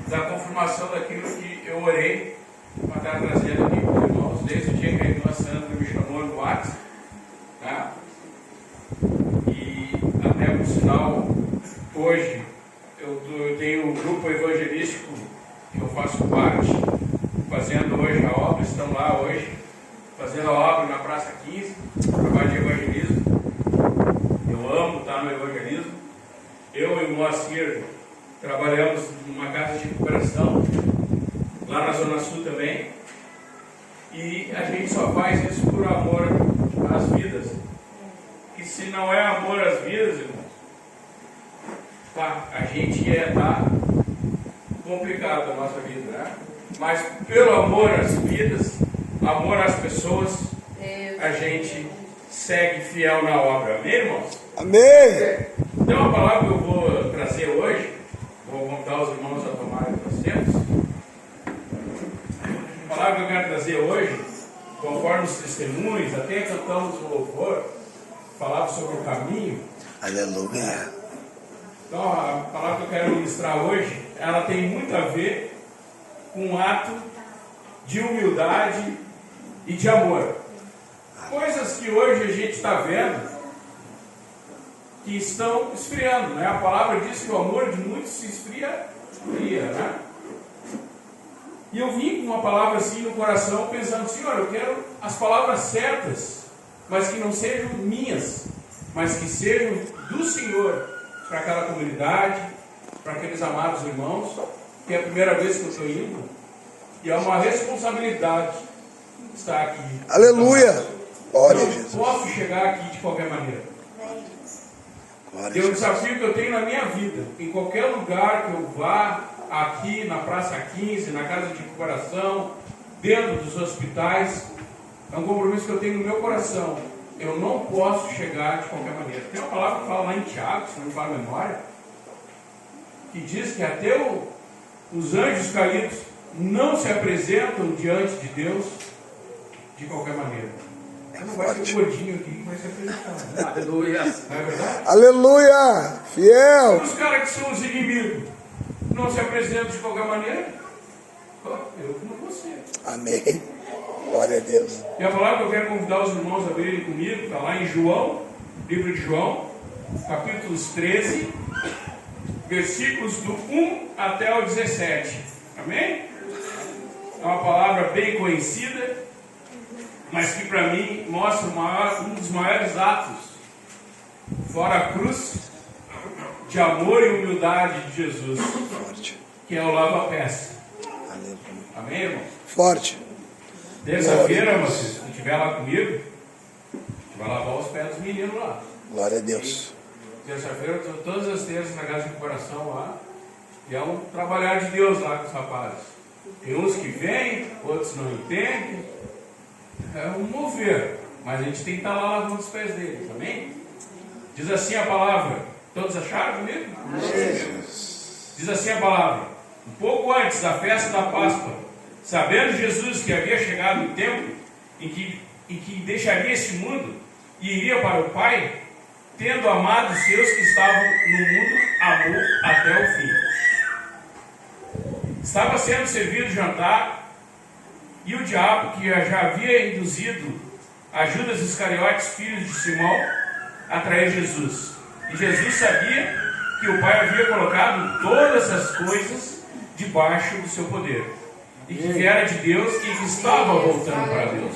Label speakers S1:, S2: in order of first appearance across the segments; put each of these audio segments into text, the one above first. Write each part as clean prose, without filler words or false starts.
S1: da confirmação daquilo que eu orei para estar trazendo aqui para os irmãos, desde o dia que a irmã Sandra me chamou no WhatsApp, tá? E até por sinal, hoje eu tenho um grupo evangelístico que eu faço parte, fazendo hoje a obra, estão lá hoje, fazendo a obra na Praça 15, trabalho de evangelismo. Eu amo estar no evangelismo. Eu e o Moacir trabalhamos numa casa de recuperação, lá na Zona Sul também, e a gente só faz isso por amor às vidas. E se não é amor às vidas, irmãos, tá, a gente tá complicado a nossa vida, né? Mas pelo amor às vidas, amor às pessoas, a gente segue fiel na obra. Amém, irmãos?
S2: Amém!
S1: Então a palavra que eu vou trazer hoje, vou convidar os irmãos a tomarem os assentos. A palavra que eu quero trazer hoje, conforme os testemunhos, até cantamos o louvor, falava sobre o caminho.
S2: Aleluia!
S1: Então a palavra que eu quero ministrar hoje, ela tem muito a ver com um ato de humildade e de amor. Coisas que hoje a gente está vendo que estão esfriando, né? A palavra diz que o amor de muitos se esfria, né? E eu vim com uma palavra assim no coração, pensando, Senhor, eu quero as palavras certas, mas que não sejam minhas, mas que sejam do Senhor para aquela comunidade, para aqueles amados irmãos, que é a primeira vez que eu estou indo, e é uma responsabilidade estar aqui.
S2: Aleluia! Glória a
S1: Eu
S2: Jesus.
S1: não posso chegar aqui de qualquer maneira.
S2: Glória a
S1: Tem um
S2: Jesus.
S1: desafio que eu tenho na minha vida. Em qualquer lugar que eu vá, aqui na Praça 15, na Casa de Recuperação, dentro dos hospitais, é um compromisso que eu tenho no meu coração. Eu não posso chegar de qualquer maneira. Tem uma palavra que fala lá em Tiago, se não me falha a memória, que diz que até os anjos caídos não se apresentam diante de Deus de qualquer maneira. Não vai ser o gordinho aqui que vai se apresentar, né?
S3: Aleluia.
S1: Não é verdade?
S2: Aleluia! Fiel!
S1: Os caras que são os inimigos não se apresentam de qualquer maneira. Eu que não vou ser.
S2: Amém! Glória a Deus.
S1: E a palavra que eu quero convidar os irmãos a abrirem comigo está lá em João, livro de João, capítulos 13, versículos do 1 até o 17. Amém? É uma palavra bem conhecida, mas que para mim mostra um dos maiores atos, fora a cruz, de amor e humildade de Jesus,
S2: Forte.
S1: que é o lava-pés.
S2: Aleluia.
S1: Amém, irmão?
S2: Forte.
S1: Terça-feira, se tu estiver lá comigo, tu vai lavar os pés dos meninos lá.
S2: Glória a Deus.
S1: Terça-feira, eu estou todas as terças na casa de recuperação lá, e é um trabalhar de Deus lá com os rapazes. Tem uns que vêm, outros não entendem. É um mover, mas a gente tem que estar lá lavando os pés deles, amém? Diz assim a palavra, todos acharam comigo? Diz assim a palavra: um pouco antes da festa da Páscoa, sabendo Jesus que havia chegado o tempo em que deixaria este mundo e iria para o Pai, tendo amado os seus que estavam no mundo, amou até o fim. Estava sendo servido jantar, e o diabo, que já havia induzido a Judas Iscariotes, filho de Simão, a trair Jesus. E Jesus sabia que o Pai havia colocado todas as coisas debaixo do seu poder, e que viera de Deus e que estava voltando para Deus.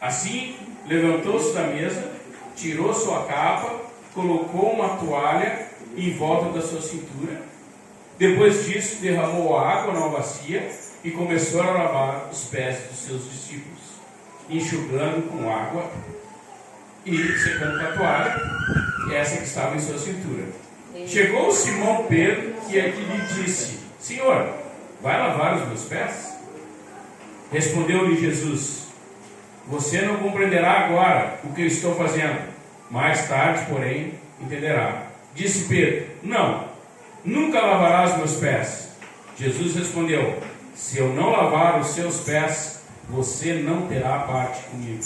S1: Assim, levantou-se da mesa, tirou sua capa, colocou uma toalha em volta da sua cintura. Depois disso, derramou água numa bacia e começou a lavar os pés dos seus discípulos, enxugando com água e secando com a toalha, essa que estava em sua cintura. Chegou Simão Pedro e lhe disse: Senhor, vai lavar os meus pés? Respondeu-lhe Jesus: você não compreenderá agora o que eu estou fazendo, mais tarde, porém, entenderá. Disse Pedro: não, nunca lavarás meus pés. Jesus respondeu: se eu não lavar os seus pés, você não terá parte comigo.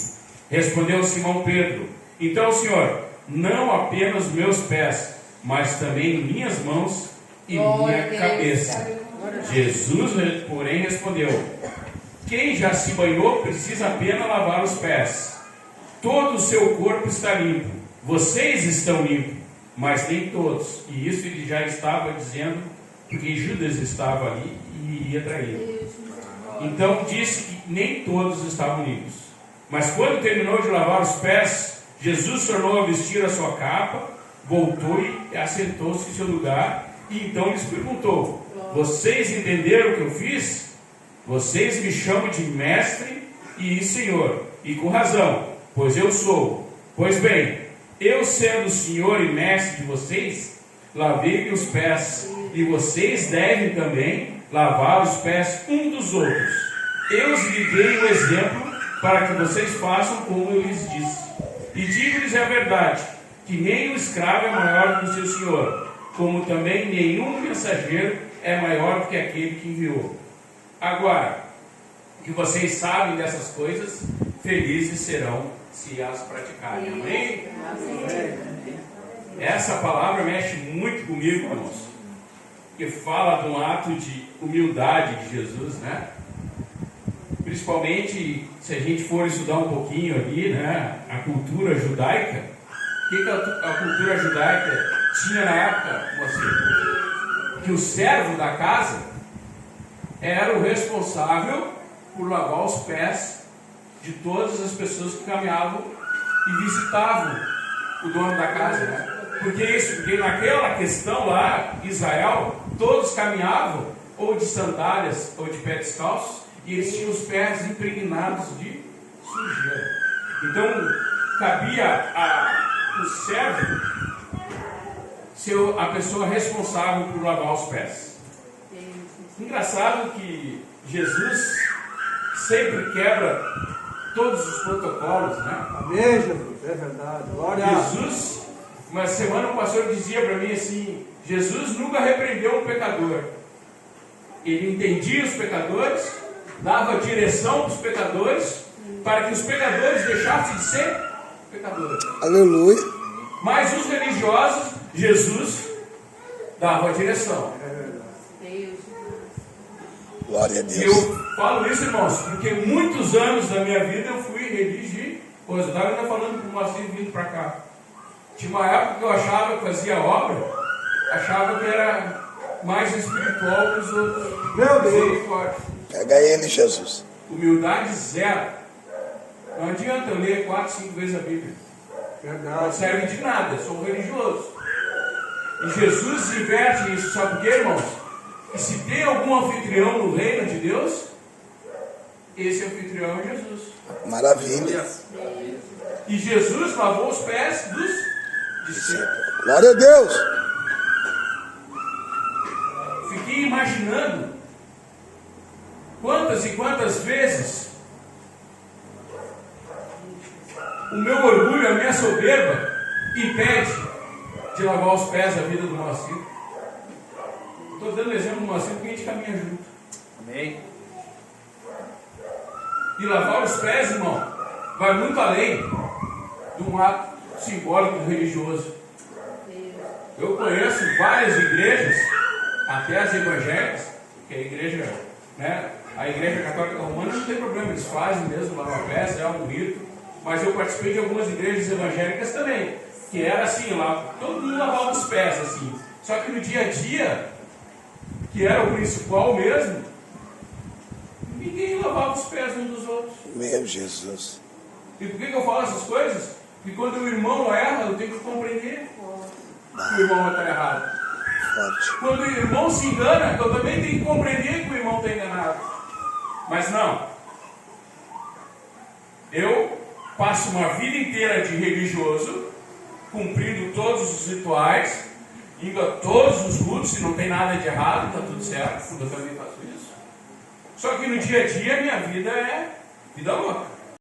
S1: Respondeu Simão Pedro: então, Senhor, não apenas meus pés, mas também minhas mãos e minha cabeça. Jesus, porém, respondeu: quem já se banhou precisa apenas lavar os pés. Todo o seu corpo está limpo. Vocês estão limpos, mas nem todos. E isso ele já estava dizendo, porque Judas estava ali e iria trair. Então disse que nem todos estavam limpos. Mas quando terminou de lavar os pés, Jesus tornou a vestir a sua capa, voltou e assentou-se em seu lugar. E então lhes perguntou: vocês entenderam o que eu fiz? Vocês me chamam de mestre e senhor, e com razão, pois eu sou. Pois bem, eu sendo senhor e mestre de vocês, lavei os pés, e vocês devem também lavar os pés um dos outros. Eu lhes dei o exemplo para que vocês façam como eu lhes disse. E digo-lhes a verdade, que nem o escravo é maior do que o seu senhor, como também nenhum mensageiro é maior do que aquele que enviou. Agora, que vocês sabem dessas coisas, felizes serão se as praticarem. Amém? Essa palavra mexe muito comigo, irmãos, que fala de um ato de humildade de Jesus, né? Principalmente se a gente for estudar um pouquinho ali, né, a cultura judaica. O que a cultura judaica tinha na época, você? Que o servo da casa era o responsável por lavar os pés de todas as pessoas que caminhavam e visitavam o dono da casa, né? Porque isso, porque naquela questão lá, Israel, todos caminhavam ou de sandálias ou de pés descalços, e eles tinham os pés impregnados de sujeira. Então cabia o servo ser a pessoa responsável por lavar os pés. Engraçado que Jesus sempre quebra todos os protocolos, né?
S3: Amém, Jesus, é verdade. Glória a Deus.
S1: Jesus, uma semana o pastor dizia para mim assim: Jesus nunca repreendeu um pecador. Ele entendia os pecadores, dava direção para os pecadores, para que os pecadores deixassem de ser pecadores.
S2: Aleluia.
S1: Mas os religiosos, Jesus dava a direção.
S2: Glória a
S1: E
S2: Deus.
S1: eu falo isso, irmãos, porque muitos anos da minha vida eu fui religioso. Eu estava ainda falando com o Moacir vindo para cá. Tinha uma época que eu achava que fazia obra, achava que era mais espiritual que os outros.
S3: Meu Deus!
S1: Misericórdia.
S2: Pega ele, Jesus.
S1: Humildade zero. Não adianta eu ler 4, 5 vezes a Bíblia. Não
S3: Verdade.
S1: serve de nada, eu sou religioso. E Jesus inverte isso, sabe por quê, irmãos? Que se tem algum anfitrião no reino de Deus, esse anfitrião é Jesus.
S2: Maravilha.
S1: E Jesus lavou os pés dos discípulos.
S2: Glória a Deus.
S1: Fiquei imaginando quantas e quantas vezes o meu orgulho, a minha soberba impede de lavar os pés da vida do Moacir. Estou dando exemplo do Moacir porque a gente caminha junto.
S3: Amém.
S1: E lavar os pés, irmão, vai muito além de um ato simbólico religioso. Eu conheço várias igrejas, até as evangélicas, que a igreja, né, a igreja católica romana não tem problema, eles fazem mesmo lavar pés, é um rito. Mas eu participei de algumas igrejas evangélicas também, que era assim, lá, todo mundo lavava os pés assim. Só que no dia a dia, que era o principal mesmo, ninguém lavava os pés uns dos outros.
S2: Meu Jesus.
S1: E por que eu falo essas coisas? Porque quando o irmão erra, eu tenho que compreender que o irmão está errado.
S2: Forte.
S1: Quando o irmão se engana, eu também tenho que compreender que o irmão está enganado. Mas não. Eu passo uma vida inteira de religioso, cumprindo todos os rituais, indo a todos os cultos, e não tem nada de errado, está tudo certo, eu também faço isso. Só que no dia a dia, minha vida é vida louca.